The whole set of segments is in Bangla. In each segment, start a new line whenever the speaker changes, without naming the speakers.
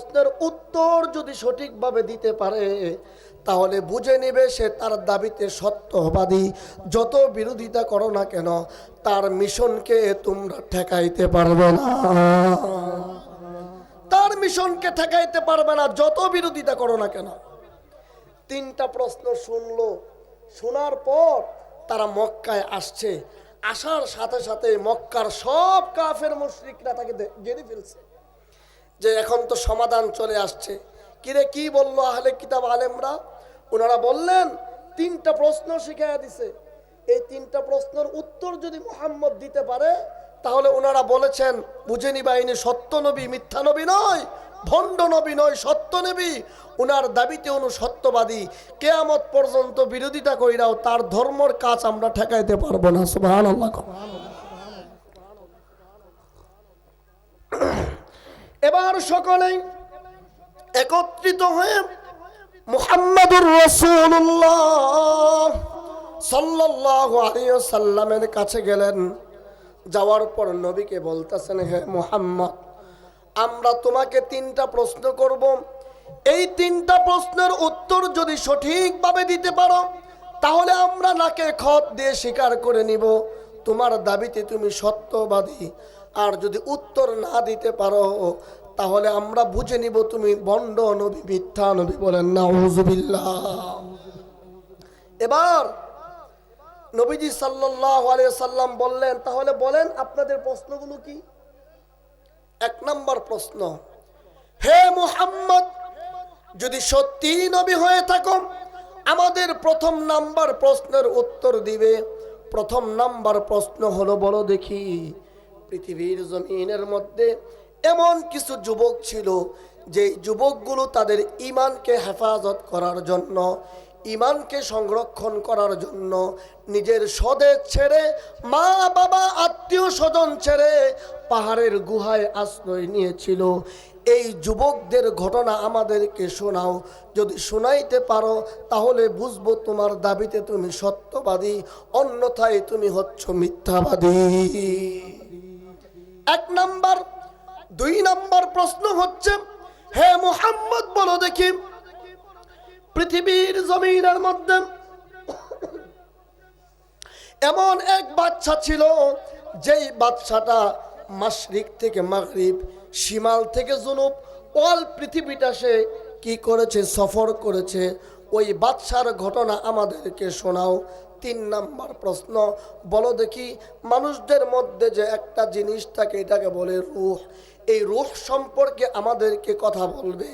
প্রশ্নের উত্তর যদি সঠিকভাবে দিতে পারে তাহলে বুঝে নেবে সে তার দাবিতে সত্যবাদী। যত বিরোধিতা করো না কেন তার মিশনকে তোমরা ঠেকাইতে পারবে না, তার মিশনকে ঠেকাইতে পারবে না যত বিরোধিতা করো না কেন। তিনটা প্রশ্ন শুনলো, শোনার পর তারা মক্কায় আসছে। আসার সাথে সাথে মক্কার সব কাফের মুশরিকরা তাকে ঘিরে ফেলছে যে এখন তো সমাধান চলে আসছে। কিরে কি বললো আহলে কিতাব আলেমরা? ওনারা বললেন তিনটা প্রশ্ন শিখাইয়া দিছে, এই তিনটা প্রশ্নের উত্তর যদি মুহাম্মদ দিতে পারে তাহলে ওনারা বলেছেন বুঝে নিবা ইনি সত্য নবী, মিথ্যা নবী নয়, ভণ্ড নবী নয়, সত্য নবী। ওনার দাবিতে উনি সত্যবাদী। কিয়ামত পর্যন্ত বিরোধিতা কইরাও তার ধর্মের কাজ আমরা ঠেকাইতে পারবো না। সুবহানাল্লাহ। এবার সকলেই একত্রিত হয়ে মুহাম্মাদুর রাসূলুল্লাহ সাল্লাল্লাহু আলাইহি ওয়াসাল্লামের কাছে গেলেন। যাওয়ার পর নবীকে বলতেছেন, হে মুহাম্মদ, আমরা তোমাকে তিনটা প্রশ্ন করব, এই তিনটা প্রশ্নের উত্তর যদি সঠিকভাবে দিতে পারো তাহলে আমরা নাকে খত দিয়ে স্বীকার করে নিব তোমার দাবিতে তুমি সত্যবাদী। আর যদি উত্তর না দিতে পারো তাহলে আমরা বুঝে নিব তুমি ভণ্ড নবী, মিথ্যা নবী। বলেন নাউযুবিল্লাহ। এবার নবীজি সাল্লাল্লাহু আলাইহি সাল্লাম বললেন, তাহলে বলেন আপনাদের প্রশ্নগুলো কি? এক নম্বর প্রশ্ন, হে মুহাম্মদ, যদি সত্যি নবী হয়ে থাকো আমাদের প্রথম নাম্বার প্রশ্নের উত্তর দিবে। প্রথম নাম্বার প্রশ্ন হলো, বলো দেখি পৃথিবীর জমিনের মধ্যে এমন কিছু যুবক ছিল যেই যুবকগুলো তাদের ঈমানকে হেফাজত করার জন্য, ঈমানকে সংরক্ষণ করার জন্য নিজের স্বদেশ ছেড়ে, মা বাবা আত্মীয় স্বজন ছেড়ে পাহাড়ের গুহায় আশ্রয় নিয়েছিল। এই যুবকদের ঘটনা আমাদেরকে শোনাও। যদি শোনাইতে পারো তাহলে বুঝবো তোমার দাবিতে তুমি সত্যবাদী, অন্যথায় তুমি হচ্ছ মিথ্যাবাদী। এক নাম্বার। দুই নাম্বার প্রশ্ন হচ্ছে, হে মুহাম্মদ বলো দেখি পৃথিবীর জমিনের মধ্যে এমন এক বাদশা ছিল যেই বাদশাটা মাশরিক থেকে মাগরিব, শিমাল থেকে জুনুব, অল পৃথিবীটা সে কি করেছে, সফর করেছে। ওই বাদশার ঘটনা আমাদেরকে শোনাও। তিন নাম্বার প্রশ্ন, বলো দেখি মানুষদের মধ্যে যে একটা জিনিস থাকে এটাকে বলে রূহ, এই রূহ সম্পর্কে আমাদেরকে কথা বলবে।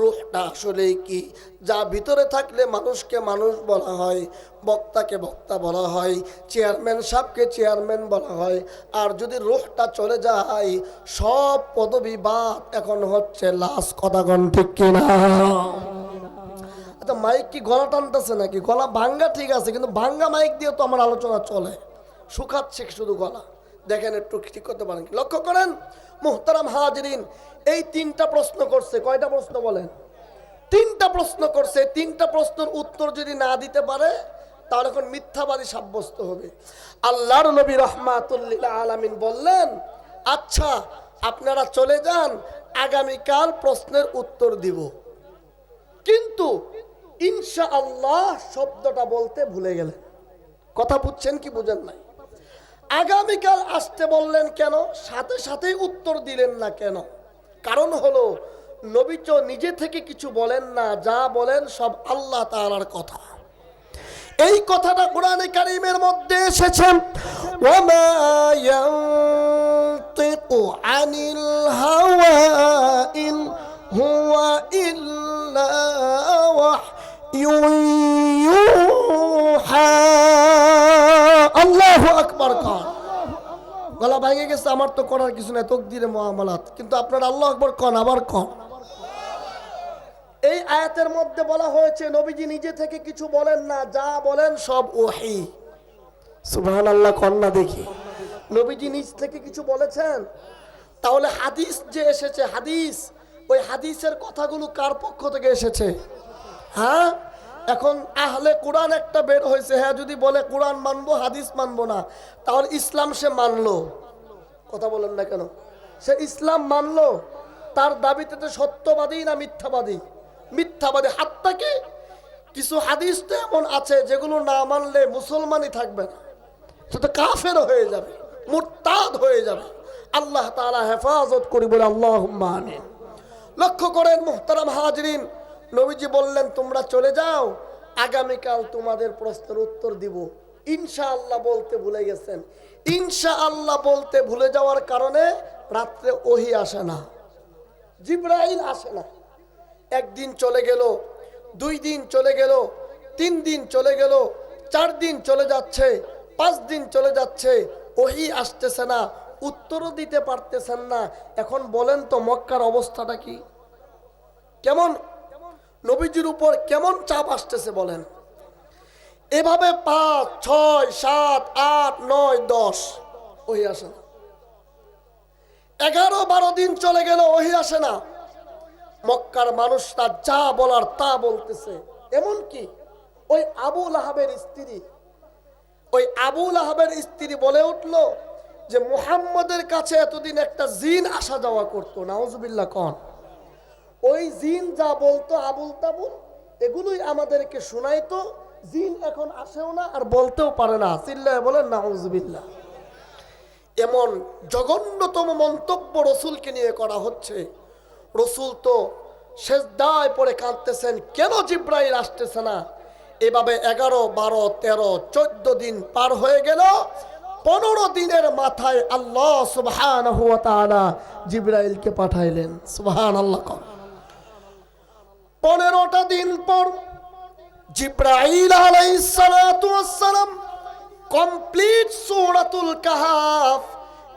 রূহটা আসলে কি? যা ভিতরে থাকলে মানুষকে মানুষ বলা হয়, বক্তাকে বক্তা বলা হয়, চেয়ারম্যান সাহেবকে চেয়ারম্যান বলা হয়। আর যদি রূহটা চলে যায় সব পদবি বাদ, এখন হচ্ছে লাশ। কথা কোন ঠিক কিনা? আচ্ছা, মাইক কি গলা টানতেছে নাকি? গলা ভাঙ্গা ঠিক আছে, কিন্তু ভাঙ্গা মাইক দিয়ে তো আমার আলোচনা চলে, শুকাচ্ছে শুধু গলা। দেখেন একটু ঠিক করতে পারেন? লক্ষ্য করেন মুহতারাম হাজিরিন, এই তিনটা প্রশ্ন করছে। কয়টা প্রশ্ন বলেন? তিনটা প্রশ্ন করছে। তিনটা প্রশ্নের উত্তর যদি না দিতে পারে তাহলে এখন মিথ্যাবাদী সাব্যস্ত হবে। আল্লাহর নবী রাহমাতুল লিল আলামিন বললেন, আচ্ছা আপনারা চলে যান, আগামীকাল প্রশ্নের উত্তর দিব, কিন্তু ইনশাআল্লাহ শব্দটা বলতে ভুলে গেলেন। কথা বুঝছেন কি বুঝেন নাই? আগামীকাল আসতে বললেন কেন? সাথে সাথেই উত্তর দিলেন না কেন? কারণ হলো নবী তো নিজে থেকে কিছু বলেন না, যা বলেন সব আল্লাহ তাআলার কথা। এই কথাটা কোরআনে কারীমের মধ্যে এসেছে, ওয়ামা ইয়ানতিকু আনিল হাওয়া ইন হুয়া ইল্লা ওয়াহয়ুন ইউহা। আল্লাহু আকবার। কন গলা ভেঙে গেছে, আমার তো করার কিছু নাই, তাকদীরে মুআমালাত, কিন্তু আপনারা আল্লাহু আকবার কন, আবার কন। এই আয়াতের মধ্যে বলা হয়েছে নবীজি নিজে থেকে কিছু বলেন না, যা বলেন সব ওহী। সুবহানাল্লাহ কন না দেখি। নবীজি নিজ থেকে কিছু বলেছেন? তাহলে হাদিস যে এসেছে, হাদিস, ওই হাদিসের কথাগুলো কার পক্ষ থেকে এসেছে? হ্যাঁ, এখন আহলে কোরআন একটা বের হয়েছে। হ্যাঁ, যদি বলে কোরআন মানবো হাদিস মানবো না, তাহলে ইসলাম সে মানলো। কথা বলেন না কেন? সে ইসলাম মানলো, তার দাবিতে তো সত্যবাদী না মিথ্যাবাদী? মিথ্যাবাদী। হাত্তাকে কিছু হাদিস তো এমন আছে যেগুলো না মানলে মুসলমানই থাকবে না, সেটা কাফের হয়ে যাবে, মুরতাদ হয়ে যাবে। আল্লাহ তাআলা হেফাজত করি বলে আল্লাহুম্মা আমিন। লক্ষ্য করেন মুহতারাম হাজরিন, নবীজি বললেন তোমরা চলে যাও, আগামীকাল তোমাদের প্রশ্নের উত্তর দিব। ইনশাআল্লাহ বলতে ভুলে গেছেন। ইনশাআল্লাহ বলতে ভুলে যাওয়ার কারণে রাত্রে ওহী আসে না, জিবরাইল আসে না। একদিন চলে গেল, 2 দিন চলে গেল, 3 দিন চলে গেল, 4 দিন চলে যাচ্ছে, 5 দিন চলে যাচ্ছে, ওহী আসতেছে না, উত্তরও দিতে পারতেছেন না। এখন বলেন তো মক্কার অবস্থাটা কি? কেমন নবীজির উপর কেমন চাপ আসতেছে বলেন। এভাবে 5, 6, 7, 8, 9, 10 ওহী আসে না। 11, 12 দিন চলে গেল, ওহী আসে না। মক্কার মানুষরা যা বলার তা বলতেছে। এমনকি ওই আবুল আহাবের স্ত্রী বলে উঠলো যে মুহাম্মদের কাছে এতদিন একটা জিন আসা যাওয়া করতো, নাউজুবিল্লাহ কোন। ওই জিন যা বলতো আবুল তাবুল এগুলোই আমাদেরকে শোনাইতো। জিন এখন আসেও না আর বলতেও পারে না, চিল্লায় বলেন নাউজুবিল্লাহ। এমন জঘন্যতম মন্তব্য রসুলকে নিয়ে করা হচ্ছে। রসুল তো সেজদায় পড়ে কাঁদতেছেন, কেন জিব্রাইল আসতেছে না? এভাবে 11, 12, 13, 14 দিন পার হয়ে গেল। 15 দিনের মাথায় আল্লাহ সুবহানাহু ওয়া তাআলা জিব্রাইলকে পাঠাইলেন। সুবহানাল্লাহ। 15টা দিন পর জিব্রাইল আলাইহিস সালাতু ওয়াস সালাম কমপ্লিট সূরাতুল কাহাফ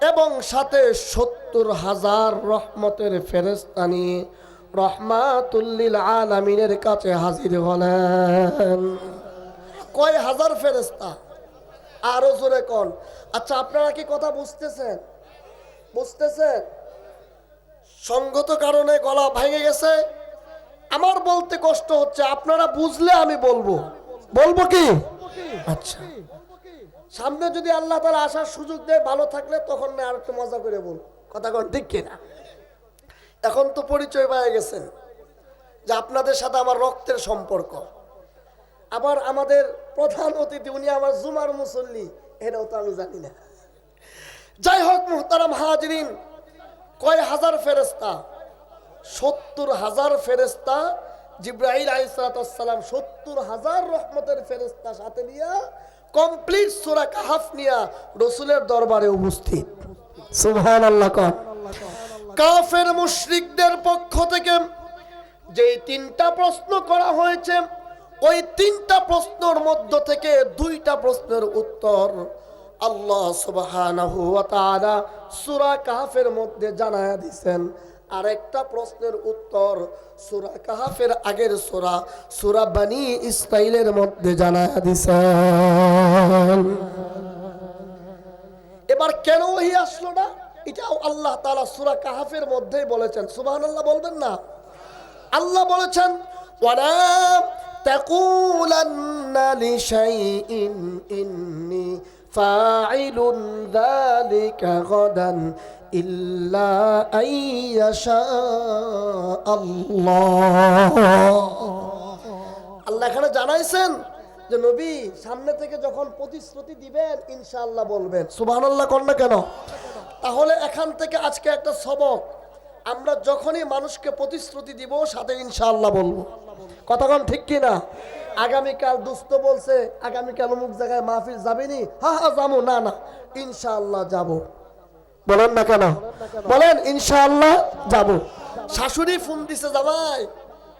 এবং সাথে 70,000 রহমতের ফেরেশতা নিয়ে রহমাতুল লিল আলামিনের কাছে হাজির হলেন। কয় হাজার ফেরেশতা? আরো জোরে কোন। আচ্ছা আপনারা কি কথা বুঝতেছেন? সঙ্গত কারণে গলা ভেঙে গেছে, আমার বলতে কষ্ট হচ্ছে, আপনারা বুঝলে আমি বলবো কি? আচ্ছা, সামনে যদি আল্লাহ তাআলা আসার সুযোগ দেয়, ভালো থাকলে তখন না আর একটু মজা করে বল, কথা কোন ঠিক কিনা? এখন তো পরিচয় পেয়ে গেছেন যে আপনাদের সাথে আমার রক্তের সম্পর্ক। আবার আমাদের প্রধান অতিথি উনি আমার জুমার মুসল্লি, এটাও তো আমি জানি না। যাই হোক মুহতারাম হাজরিন, কয় হাজার ফেরেশতা? 70,000 ফেরেশতা। জিব্রাইল আলাইহিস সালাম 70,000 রহমতের ফেরেশতা সাথে নিয়ে কমপ্লিট সূরা কাহাফ নিয়ে রাসূলের দরবারে উপস্থিত। সুবহানাল্লাহ। কাফের মুশরিকদের পক্ষ থেকে যে 3টা প্রশ্ন করা হয়েছে, ওই 3টা প্রশ্নের মধ্য থেকে 2টা প্রশ্নের উত্তর আল্লাহ সুবহানাহু ওয়া তাআলা সূরা কাহাফের মধ্যে জানায়া দিয়েছেন। আরেকটা প্রশ্নের উত্তর সূরা কাহাফের আগের সূরা বনী ইসরাইলের মধ্যে জানায়া দিয়েছেন। এবার কেন ওহী আসলো না, এটাও আল্লাহ তাআলা সূরা কাহাফের মধ্যেই বলেছেন। সুবহানাল্লাহ বলবেন না? আল্লাহ বলেছেন ওয়ালা তাকুলান্না লিশাইইন ইন্নী ফাইলুন যালিকা গাদান ইল্লা আইয়াশা আল্লাহ। আল্লাহ এখানে জানাইছেন যে নবী সামনে থেকে যখন প্রতিশ্রুতি দিবেন ইনশাআল্লাহ বলবেন। সুবহানাল্লাহ কোন না কেন? তাহলে এখান থেকে আজকে একটা সবক, আমরা যখনই মানুষকে প্রতিশ্রুতি দিব সাথে ইনশাআল্লাহ বলবো, কথা কোন ঠিক কিনা? আগামীকাল দুস্থ বলছে আগামীকাল অমুক জায়গায় মাহফিল যাবেনি, হ্যাঁ যাবো, না ইনশাআল্লাহ যাব। বলেন না কেন? বলেন ইনশাআল্লাহ যাব। শাশুড়ি ফোন দিছে জামাই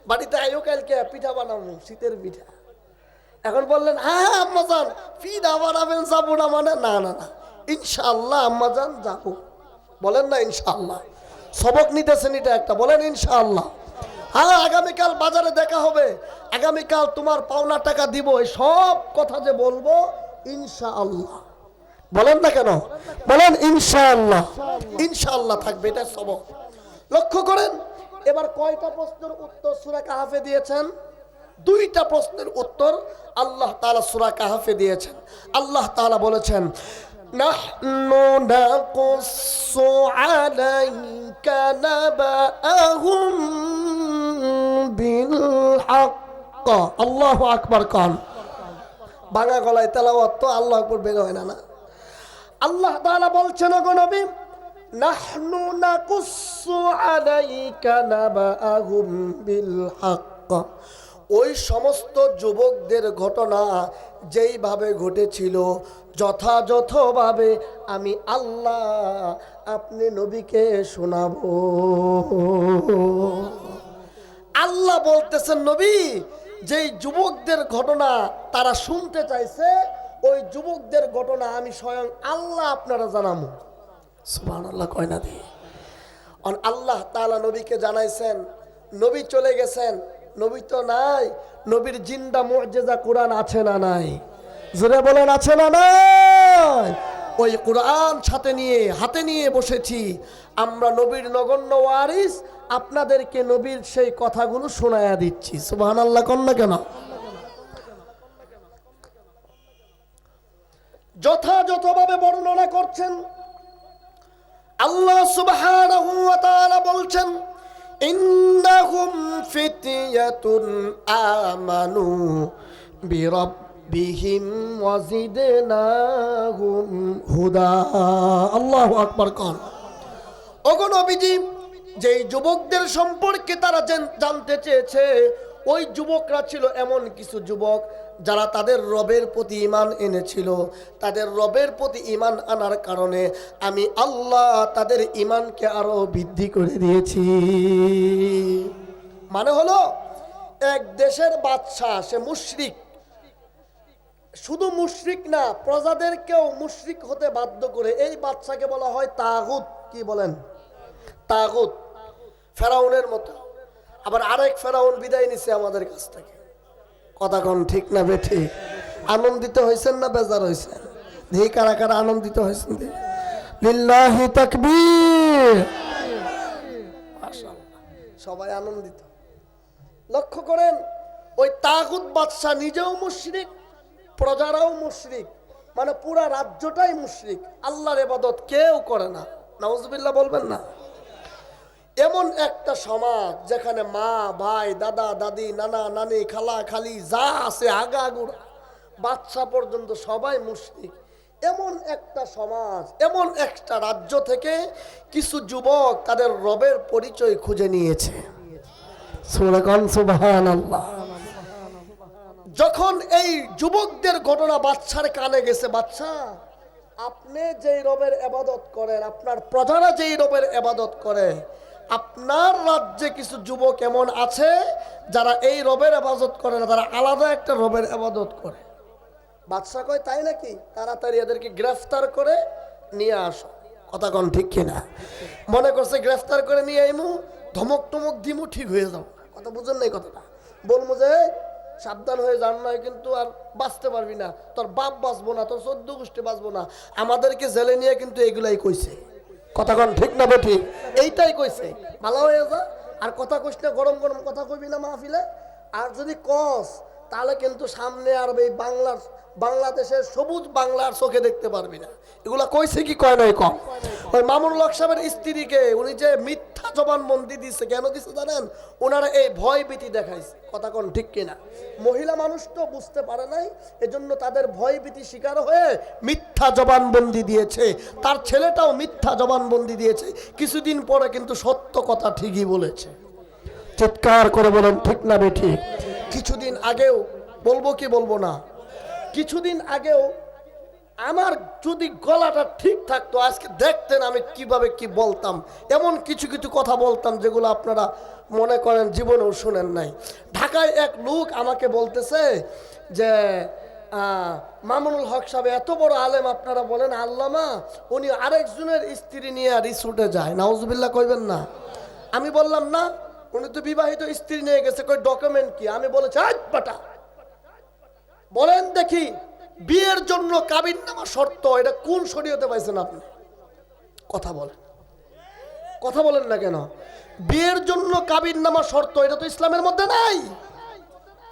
বাড়িতে আইও কালকে পিঠা বানাবো, শীতের পিঠা। এখন বললেন হ্যাঁ আম্মা জান পিঠা বানাবেন, যাবো না মানে না ইনশাআল্লাহ আম্মা জান যাবো। বলেন না ইনশাআল্লাহ? সবক নিতেছেন এটা একটা, বলেন ইনশাআল্লাহ। হ্যাঁ আগামীকাল বাজারে দেখা হবে, আগামীকাল তোমার পাওনা টাকা দিব, এই সব কথা যে বলবো ইনশাআল্লাহ। বলেন না কেন? বলেন ইনশাআল্লাহ। ইনশাআল্লাহ থাকবে, এটা সবক। লক্ষ্য করেন এবার কয়টা প্রশ্নের উত্তর সূরা কাহাফে দিয়েছেন? 2টা প্রশ্নের উত্তর আল্লাহ তাআলা সূরা কাহাফে দিয়েছেন। আল্লাহ তাআলা বলেছেন নাহনু নাকুসসু আলাইকা নাবাআহুম বিল হক। আল্লাহু আকবার কান। বাংলা গলায় তেলাওয়াত তো আল্লাহু আকবার বের হয় না। আল্লাহ তাআলা বলছেন, ওগো নবী, নাহনু নাকুসসু আলাইকা নাবাআহুম বিল হক। ওই সমস্ত যুবকদের ঘটনা যেইভাবে ঘটেছিল যথাযথভাবে আমি আল্লাহ আপনি নবীকে শোনাবো। আল্লাহ বলতেছেন, নবী, যেই যুবকদের ঘটনা তারা শুনতে চাইছে, ওই যুবকদের ঘটনা আমি স্বয়ং আল্লাহ আপনারা জানাবো। সুবহানাল্লাহ কয় না দিয়ে আল্লাহ তাআলা নবীকে জানাইছেন। নবী চলে গেছেন, নবী তো নাই, নবীর জিন্দা মুআজিজা কোরআন আছে না নাই? জোরে বলেন, আছে না নাই? ওই কোরআন হাতে নিয়ে বসেছি আমরা, নবীর নগণ্য ওয়ারিস, আপনাদেরকে নবীর সেই কথাগুলো শোনায়া দিচ্ছি। সুবহানাল্লাহ কোন না কেন? যথাযথভাবে বর্ণনা করছেন আল্লাহ সুবহানাহু ওয়া তাআলা। বলছেন, ইন্নাহুম ফিতয়াতুন আমানু বিরাব্বিহিম ওয়াজিদনাহুম হুদা। আল্লাহু আকবার কোন। ওগো নবীজি, যেই যুবকদের সম্পর্কে তারা জানতে চেয়েছে, ওই যুবকরা ছিল এমন কিছু যুবক যারা তাদের রবের প্রতি ঈমান এনেছিল। তাদের রবের প্রতি ঈমান আনার কারণে আমি আল্লাহ তাদের ঈমানকে আরো বৃদ্ধি করে দিয়েছি। মানে হলো, এক দেশের বাদশা, সে মুশরিক, শুধু মুশরিক না, প্রজাদেরকেও মুশরিক হতে বাধ্য করে। এই বাদশাকে বলা হয় তাগুত। কি বলেন? তাগুত। ফেরাউনের মতো। আবার আরেক ফেরাউন বিদায় নিছে আমাদের কাছ থেকে। কথা কোন ঠিক না বেঠি? আনন্দিত হয়েছেন না বেজার হয়েছেন? দেখি কারা কারা আনন্দিত হয়েছেন। লিল্লাহি তাকবীর। মাশাআল্লাহ, সবাই আনন্দিত। লক্ষ্য করেন, ওই তাগুত বাদশা নিজেও মুশরিক, প্রজারাও মুশরিক, মানে পুরা রাজ্যটাই মুশরিক। আল্লাহর ইবাদত কেউ করে না। নাউজুবিল্লাহ বলবেন না? এমন একটা সমাজ যেখানে মা, ভাই, দাদা, দাদি, নানা, নানি, খালা, খালি যা আছে, আগা আগুড়া, বাদশা পর্যন্ত সবাই মুশরিক। এমন একটা সমাজ, এমন একটা রাজ্য থেকে কিছু যুবক তাদের রবের পরিচয় খুঁজে নিয়েছে। সুবহানাল্লাহ। যখন এই যুবকদের ঘটনা বাদশার কানে গেছে, বাদশা, আপনি যেই রবের ইবাদত করেন, আপনার প্রজারা যেই রবের ইবাদত করে, আপনার রাজ্যে কিছু যুবক এমন আছে যারা এই রবের ইবাদত করে না, তারা আলাদা একটা রবের ইবাদত করে। বাদশা কয়, তাই নাকি? তাড়াতাড়ি এদেরকে গ্রেফতার করে নিয়ে আসো। কথা কোন ঠিক কিনা? মনে করছে গ্রেফতার করে নিয়ে আইমু, ধমক টমক দিমু, ঠিক হয়ে যাও। কথা বুঝেন নাই কথাটা? বলবো যে সাবধান হয়ে যান, নয় কিন্তু আর বাঁচতে পারবি না, তোর বাপ বাঁচবো না, তোর 14 গোষ্ঠী বাঁচবো না। আমাদেরকে জেলে নিয়ে কিন্তু এগুলাই কইছে। কথা কোন ঠিক না বেঠি? এইটাই কইছে। ভালো হয়ে যা, আর কথা কইস না, গরম গরম কথা কইবি না মাহফিলে। আর যদি কস, তাহলে কিন্তু সামনে আর এই বাংলাদেশের সবুজ বাংলার চোখে দেখতে পারবি না। এগুলা কইছে কি কয় নাই? কম। ওই মামুনুল হক সাহেবের স্ত্রীকে উনি যে মিথ্যা জবানবন্দি দিচ্ছে, কেন দিচ্ছে জানেন? ওনারা এই ভয় ভীতি দেখাইছে। কথা কোন ঠিক কিনা? মহিলা মানুষ তো বুঝতে পারে নাই, এজন্য তাদের ভয় ভীতি শিকার হয়ে মিথ্যা জবানবন্দি দিয়েছে। তার ছেলেটাও মিথ্যা জবানবন্দি দিয়েছে। কিছুদিন পরে কিন্তু সত্য কথা ঠিকই বলেছে। চিৎকার করে বলেন ঠিক না বেঠি? কিছুদিন আগেও, বলবো কি বলবো না, কিছুদিন আগেও আমার যদি গলাটা ঠিক থাকতো, আজকে দেখতেন আমি কিভাবে কি বলতাম। এমন কিছু কিছু কথা বলতাম যেগুলো আপনারা মনে করেন জীবনেও শুনেন নাই। ঢাকায় এক লোক আমাকে বলতেছে যে মামুনুল হক সাহেব এত বড় আলেম, আপনারা বলেন আল্লামা, উনি আরেকজনের স্ত্রী নিয়ে রিসোর্টে যায়। নাউজুবিল্লাহ কইবেন না? আমি বললাম না, উনি তো বিবাহিত স্ত্রী নিয়ে গেছে, কই ডকুমেন্ট কি? আমি বলেছি, আজ বাটা বলেন দেখি, বিয়ের জন্য কাবিননামা শর্ত, এটা কোন শরীয়তে পাইছেন আপনি? কথা বলেন, কথা বলেন না কেন? বিয়ের জন্য কাবিননামা শর্ত, এটা তো ইসলামের মধ্যে নাই।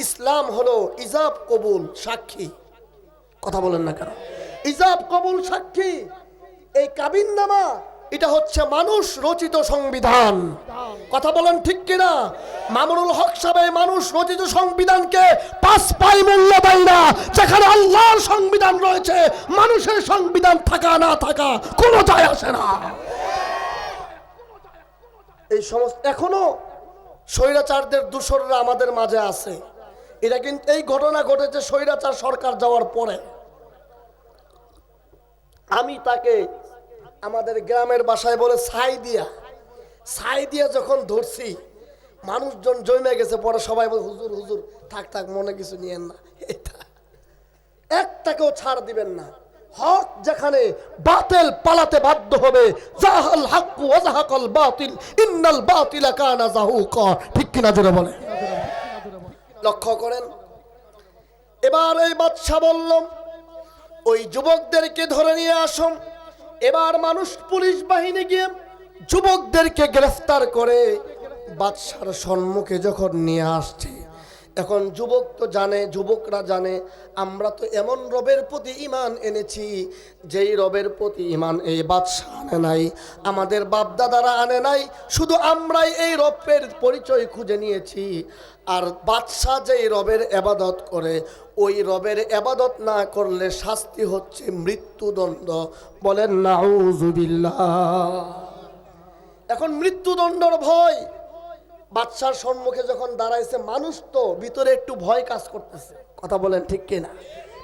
ইসলাম হলো ইজাব কবুল, সাক্ষী। কথা বলেন না কেন? ইজাব কবুল সাক্ষী, এই কাবিননামা এটা হচ্ছে মানুষ রচিত সংবিধান। কথা বলেন ঠিক কিনা? মামুনুল হক সাহেব মানুষ রচিত সংবিধানকে 5 পাই মূল্য দেয় না। যেখানে আল্লাহর সংবিধান রয়েছে, মানুষের সংবিধান থাকা না থাকা কোনো যায় আসে না। এই সমস্ত এখনো স্বৈরাচারদের দূষররা আমাদের মাঝে আছে। এটা কিন্তু এই ঘটনা ঘটেছে স্বৈরাচার সরকার যাওয়ার পরে। আমি তাকে আমাদের গ্রামের বাসায় বলে ছাই দিয়া যখন ধরছি, মানুষজন জমে গেছে। পরে সবাই বলে হুজুর হুজুর থাক থাক, মনে কিছু নিয়েন না, একটাকেও ছাড় দিবেন না। হক যেখানে, বাতিল পালাতে বাধ্য হবে। জাহাল হাক্কু ওয়া জাহাকাল বাতিল ইন্নাল বাতিলা কানা যাহুকা। ঠিক কিনা জোরে বলে? লক্ষ্য করেন, এবার এই বাদশা বলল ওই যুবকদেরকে ধরে নিয়ে আসুন। এবার মানুষ পুলিশ বাহিনী গিয়ে যুবকদেরকে গ্রেফতার করে বাদশার সম্মুখে যখন নিয়ে আসছে, এখন যুবকরা জানে আমরা তো এমন রবের প্রতি ঈমান এনেছি যেই রবের প্রতি ঈমান এই বাদশা আনে নাই, আমাদের বাপদাদারা আনে নাই, শুধু আমরাই এই রবের পরিচয় খুঁজে নিয়েছি। আর বাদশা যেই রবের ইবাদত করে, ওই রবের ইবাদত না করলে শাস্তি হচ্ছে মৃত্যুদণ্ড। বলেন নাউযুবিল্লাহ। এখন মৃত্যুদণ্ডর ভয় বাদশার সম্মুখে যখন দাঁড়াইছে, মানুষ তো ভিতরে একটু ভয় কাজ করতেছে। কথা বলেন ঠিক কিনা?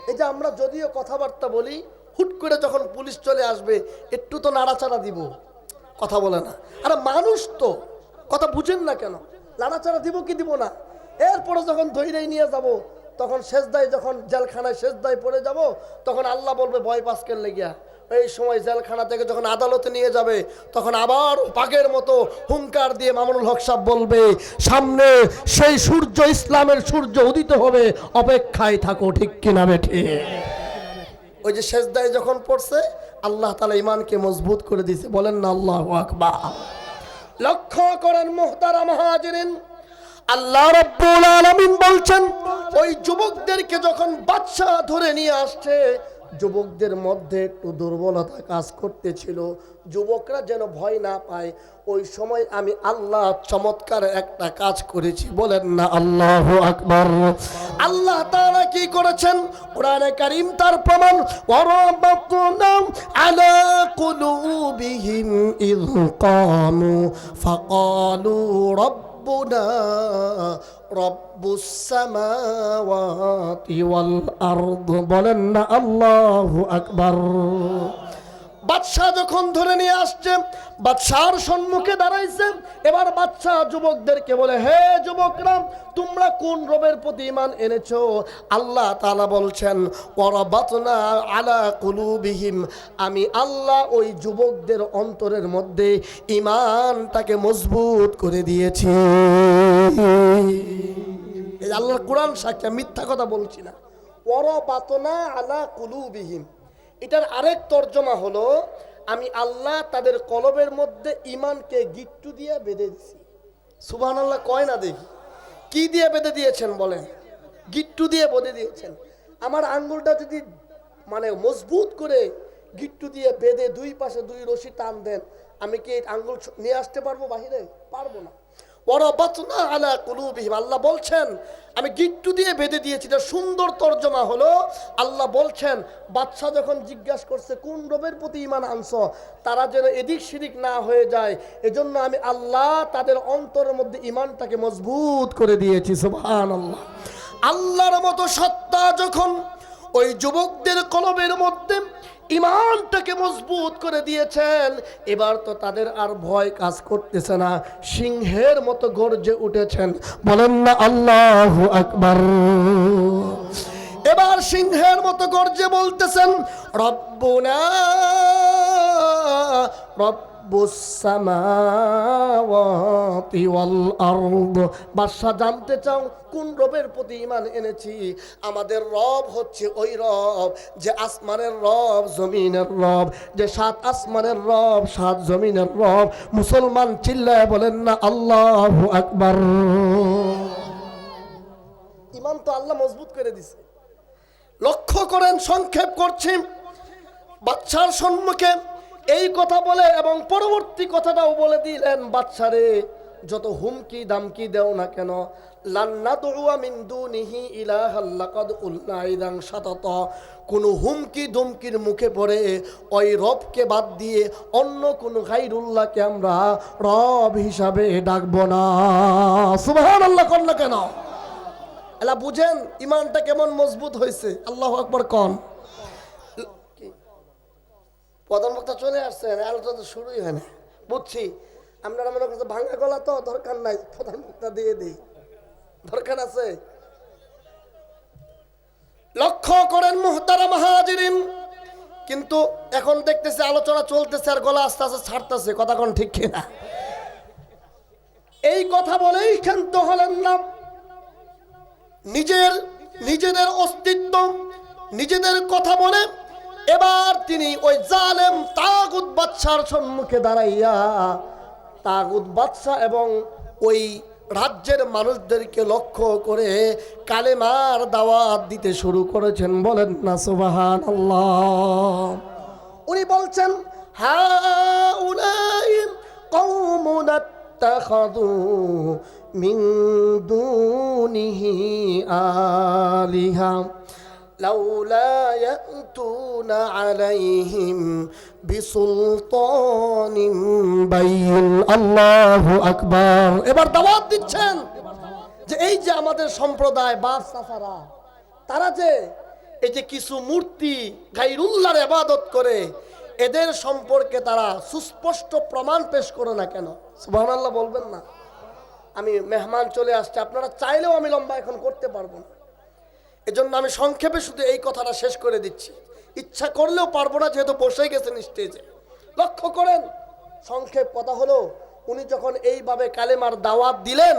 এই যে আমরা যদিও কথাবার্তা বলি, হুট করে যখন পুলিশ চলে আসবে একটু তো নাড়াচাড়া দিব, কথা বলে না। আরে মানুষ তো, কথা বুঝেন না কেন? নাড়াচাড়া দিব কি দিব না? এরপরে যখন ধৈর্য নিয়ে যাব, তখন সেজদায়, যখন জেলখানায় সেজদায় পড়ে যাব, তখন আল্লাহ বলবে ভয় পাস কেন লেগিয়া। এই সময় জেলখানা থেকে যখন আদালতে নিয়ে যাবে, তখন আবার পাগের মতো হুঙ্কার দিয়ে মামুনুল হক সাহেব বলবে, সামনে সেই সূর্য, ইসলামের সূর্য উদিত হবে, অপেক্ষায় থাকো। ঠিক কিনা বেঠে? ওই যে সেজদায় যখন পড়ছে, আল্লাহ তাআলা ঈমানকে মজবুত করে দিয়েছে। বলেন না আল্লাহু আকবার। লক্ষ্য করেন মুহতারাম হাজিরিন, আল্লাহ রাব্বুল আলামিন বলছেন ওই যুবকদেরকে যখন বাদশা ধরে নিয়ে আসছে, যুবকদের মধ্যে একটু দুর্বলতা কাজ করতেছিল, যুবকরা যেন ভয় না পায়। ওই সময় আমি আল্লাহ চমৎকার একটা কাজ করেছি। বলেন না আল্লাহু আকবার। আল্লাহ তাআলা কি করেছেন? কোরআনে কারীম তার প্রমাণ। ওয়ারাবাতনা আলা কুলুবিহিম ইয কামু ফাকালু রব্বুনা রব্বুস সামাওয়াতি ওয়াল আরদ। বলেন না আল্লাহু আকবার। বাদশা যখন ধরে নিয়ে আসছে, বাদশার সম্মুখে দাঁড়াইছে। এবার বাদশা যুবকদেরকে বলে, হে যুবকরা, তোমরা কোন রবের প্রতি ঈমান এনেছো? আল্লাহ তাআলা বলছেন ওয়ারাবাতনা আলা কুলুবিহিম, আমি আল্লাহ ওই যুবকদের অন্তরের মধ্যে ঈমানটাকে মজবুত করে দিয়েছি। এই আল্লাহর কোরআন সাক্ষী, মিথ্যা কথা বলছি না। ওয়ারাবাতনা আলা কুলুবিহিম, এটার আরেক তর্জমা হলো আমি আল্লাহ তাদের কলবের মধ্যে ঈমানকে গিট্টু দিয়ে বেঁধে দিয়েছি। সুবহানাল্লাহ কয় না দেখি? কি দিয়ে বেঁধে দিয়েছেন বলেন? গিট্টু দিয়ে বেঁধে দিয়েছেন। আমার আঙ্গুলটা যদি মানে মজবুত করে গিট্টু দিয়ে বেঁধে দুই পাশে দুই রশি টান দেন, আমি কি আঙ্গুল নিয়ে আসতে পারবো বাহিরে? পারবো না। ওয়ারাবাতনা আলা কুলুবিহিম, আল্লাহ বলছেন আমি গিট্টু দিয়ে বেঁধে দিয়েছি। এটা সুন্দর তর্জমা হলো, আল্লাহ বলছেন বাদশা যখন জিজ্ঞাসা করছে কোন রবের প্রতি ঈমান আনছো, তারা যেন এদিক সেদিক না হয়ে যায়, এজন্য আমি আল্লাহ তাদের অন্তরের মধ্যে ঈমানটাকে মজবুত করে দিয়েছি। সুবহানাল্লাহ। আল্লাহর মতো সত্তা যখন ওই যুবকদের কলবের মধ্যে ঈমানটাকে মজবুত করে দিয়েছেন, এবার তো তাদের আর ভয় কাজ করতেছে না, সিংহের মতো গর্জে উঠেছেন। বলেন না আল্লাহু আকবার। এবার সিংহের মতো গর্জে বলতেছেন রব্বুনা রব্বুস সামাওয়াতি ওয়াল আরদ। বাদশা জানতে চাও কোন রবের প্রতি ঈমান এনেছি? আমাদের রব হচ্ছে ওই রব যে আসমানের রব, জমিনের রব, যে 7 আসমানের রব, 7 জমিনের রব। মুসলমান চিল্লায় বলেন না আল্লাহু আকবার। ঈমান তো আল্লাহ মজবুত করে দিছে। লক্ষ্য করেন, সংক্ষেপ করছি, বাদশার সম্মুখে এই কথা বলে এবং পরবর্তী কথাটাও বলে দিলেন, বাদশারে যত হুমকি দামকি দেও না কেন, লান্নাদুআ মিন দুনিহি ইলাহাল লাকাদ উল্লা ইদান শাতাতা, কোন হুমকি ধমকির মুখে পড়ে ওই রবকে বাদ দিয়ে অন্য কোন গায়রুল্লাহকে আমরা রব হিসাবে ডাকবো না। সুবহানাল্লাহ কোন না কেন? এলা বুঝেন ইমানটা কেমন মজবুত হয়েছে। আল্লাহু আকবার কোন। প্রধান বক্তা চলে আসছেন, আলোচনা তো শুরুই হয় না। বুঝছি আপনারা মনে করছেন ভাঙা গলা তো দরকার নাই, প্রধান বক্তা দিয়ে দিই, দরকার আছে। লক্ষ্য করেন মুহতারাম হাজিরিন, কিন্তু এখন দেখতেছে আলোচনা চলতেছে আর গলা আস্তে আস্তে ছাড়তেছে, কথা কোন ঠিক কিনা? এই কথা বলেই ক্ষান্ত হলেন না। নিজেদের অস্তিত্ব নিজেদের কথা বলে এবার তিনি ওই জালেম তাগুত বাদশার সম্মুখে দাঁড়াইয়া তাগুত বাদশা এবং ওই রাজ্যের মানুষদেরকে লক্ষ্য করে কালেমার দাওয়াত দিতে শুরু করেছেন। বলেন না সুবহানাল্লাহ। উনি বলছেন, হাউলাই কওমুন আত্তাখাযু মিন দুনিহি আলিহা লাউলা ইয়াতুনা আলাইহিম বিসুলতানিন বাইয়িন। আল্লাহু আকবার। এবার দাওয়াত দিচ্ছেন যে এই যে আমাদের সম্প্রদায় বাপ চাচারা, তারা যে এই যে কিছু মূর্তি গায়রুল্লাহর ইবাদত করে, এদের সম্পর্কে তারা সুস্পষ্ট প্রমাণ পেশ করো না কেন? সুবহানাল্লাহ বলবেন না? আমি মেহমান চলে আসছে, আপনারা চাইলেও আমি লম্বা এখন করতে পারবো না, এজন্য আমি সংক্ষেপে শুধু এই কথাটা শেষ করে দিচ্ছি। ইচ্ছা করলেও পারবো না, যেহেতু বসে গেছেন স্টেজে। লক্ষ্য করেন, সংক্ষেপ কথা হলো, উনি যখন এইভাবে কালেমার দাওয়াত দিলেন,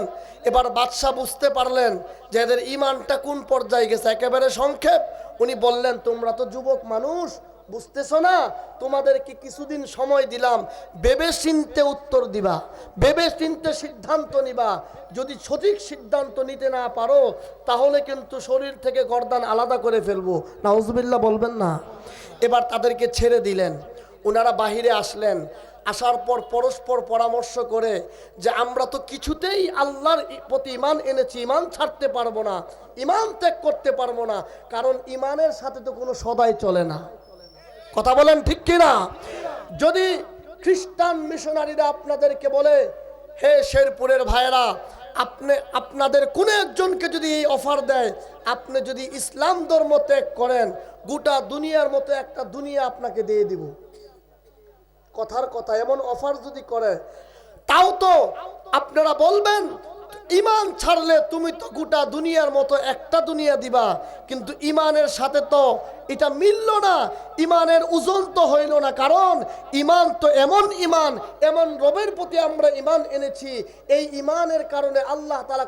এবার বাদশাহ বুঝতে পারলেন যে এদের ইমানটা কোন পর্যায়ে গেছে। একেবারে সংক্ষেপ উনি বললেন, তোমরা তো যুবক মানুষ, বুঝতেছো না, তোমাদেরকে কিছুদিন সময় দিলাম, ভেবে চিনতে উত্তর দিবা, ভেবে চিনতে সিদ্ধান্ত নিবা। যদি সঠিক সিদ্ধান্ত নিতে না পারো তাহলে কিন্তু শরীর থেকে গর্দান আলাদা করে ফেলবো। নাউজুবিল্লাহ বলবেন না? এবার তাদেরকে ছেড়ে দিলেন, ওনারা বাহিরে আসলেন। আসার পর পরস্পর পরামর্শ করে যে আমরা তো কিছুতেই আল্লাহর প্রতি ইমান এনেছি, ইমান ছাড়তে পারবো না, ইমান ত্যাগ করতে পারবো না, কারণ ইমানের সাথে তো কোনো সদাই চলে না। কথা বলেন ঠিক কিনা? যদি খ্রিস্টান মিশনারিরা আপনাদেরকে বলে, হে শেরপুরের ভাইয়েরা, আপনাদের কোন একজনকে যদি এই অফার দেয়, আপনি যদি ইসলাম ধর্ম ত্যাগ করেন, গোটা দুনিয়ার মতো একটা দুনিয়া আপনাকে দিয়ে দিব, কথার কথা এমন অফার যদি করে, তাও তো আপনারা বলবেন ইমান ছাড়লে তুমি তো গোটা দুনিয়ার মতো একটা দুনিয়া দিবা, কিন্তু ইমানের সাথে তো এটা মিলল না, ইমানের ওজন তো হইল না। কারণ ইমান তো এমন ইমান, এমন রবের প্রতি আমরা ইমান এনেছি, এই ইমানের কারণে আল্লাহ তাআলা